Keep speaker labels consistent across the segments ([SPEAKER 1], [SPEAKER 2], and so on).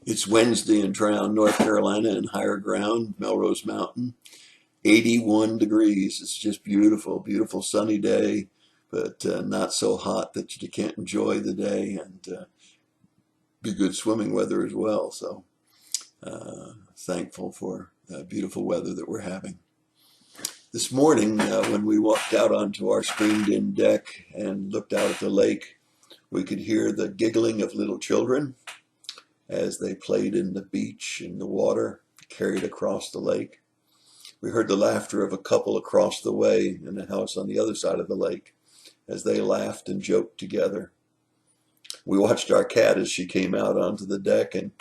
[SPEAKER 1] It's Wednesday in Trout, North Carolina, in higher ground, Melrose Mountain. 81 degrees. It's just beautiful, beautiful sunny day, but not so hot that you can't enjoy the day, and be good swimming weather as well. So thankful for beautiful weather that we're having. This morning, when we walked out onto our screened-in deck and looked out at the lake, we could hear the giggling of little children as they played in the beach in the water carried across the lake. We heard the laughter of a couple across the way in a house on the other side of the lake as they laughed and joked together. We watched our cat as she came out onto the deck and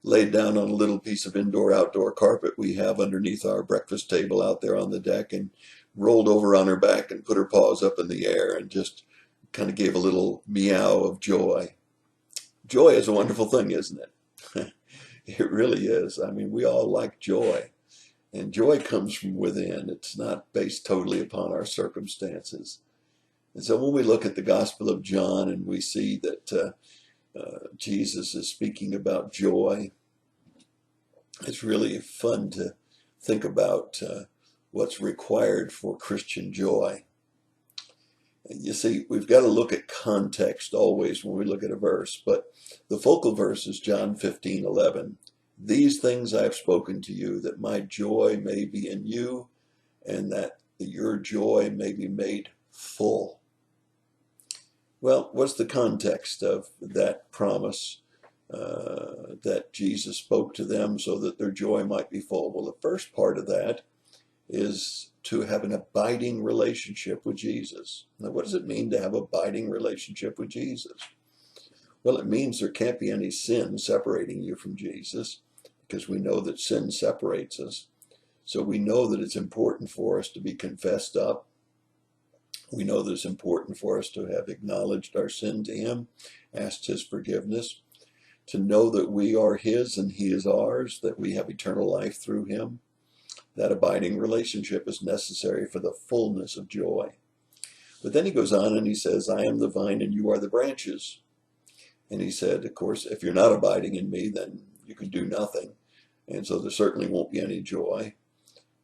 [SPEAKER 1] laid down on a little piece of indoor-outdoor carpet we have underneath our breakfast table out there on the deck, and rolled over on her back and put her paws up in the air and just kind of gave a little meow of joy. Joy is a wonderful thing, isn't it? It really is. I mean, we all like joy. And joy comes from within. It's not based totally upon our circumstances. And so when we look at the Gospel of John and we see that Jesus is speaking about joy, it's really fun to think about what's required for Christian joy. You see, we've got to look at context always when we look at a verse, but the focal verse is John 15:11. These things I have spoken to you, that my joy may be in you, and that your joy may be made full. Well, what's the context of that promise that Jesus spoke to them so that their joy might be full? Well, the first part of that is to have an abiding relationship with Jesus. Now, what does it mean to have an abiding relationship with Jesus? Well, it means there can't be any sin separating you from Jesus, because we know that sin separates us. So we know that it's important for us to be confessed up. We know that it's important for us to have acknowledged our sin to Him, asked His forgiveness, to know that we are His and He is ours, that we have eternal life through Him. That abiding relationship is necessary for the fullness of joy. But then he goes on and he says, I am the vine and you are the branches. And he said, of course, if you're not abiding in me, then you can do nothing. And so there certainly won't be any joy.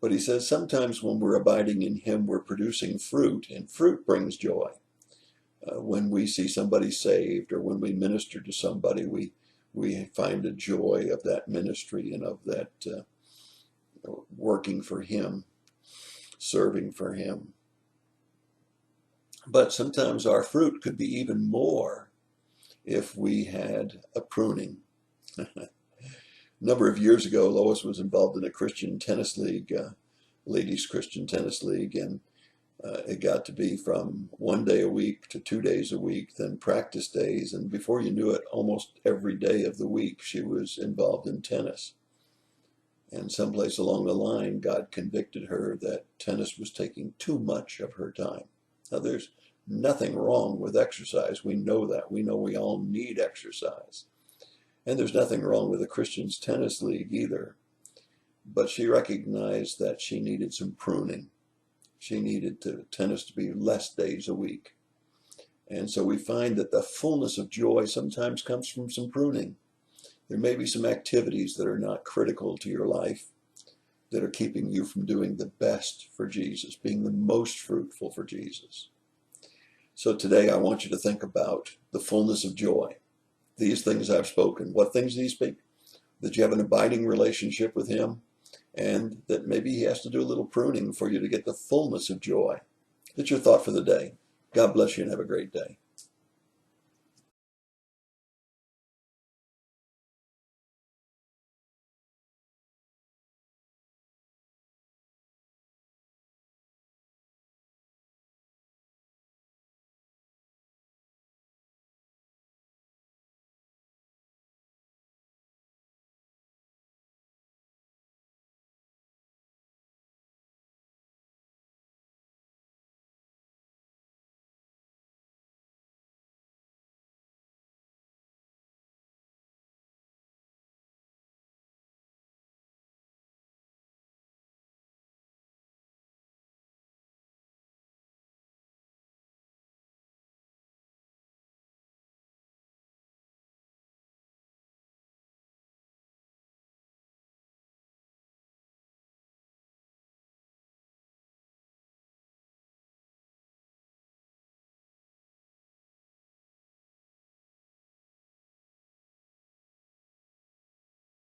[SPEAKER 1] But he says sometimes when we're abiding in Him, we're producing fruit, and fruit brings joy. When we see somebody saved, or when we minister to somebody, we find a joy of that ministry and of that working for Him, serving for Him. But sometimes our fruit could be even more if we had a pruning. A number of years ago, Lois was involved in a Christian tennis league, ladies' Christian tennis league, and it got to be from 1 day a week to 2 days a week, then practice days, and before you knew it, almost every day of the week she was involved in tennis. And someplace along the line, God convicted her that tennis was taking too much of her time. Now, there's nothing wrong with exercise. We know that. We know we all need exercise. And there's nothing wrong with a Christian's tennis league either. But she recognized that she needed some pruning. She needed tennis to be less days a week. And so we find that the fullness of joy sometimes comes from some pruning. There may be some activities that are not critical to your life, that are keeping you from doing the best for Jesus, being the most fruitful for Jesus. So today I want you to think about the fullness of joy. These things I've spoken. What things did He speak? That you have an abiding relationship with Him, and that maybe He has to do a little pruning for you to get the fullness of joy. That's your thought for the day. God bless you and have a great day.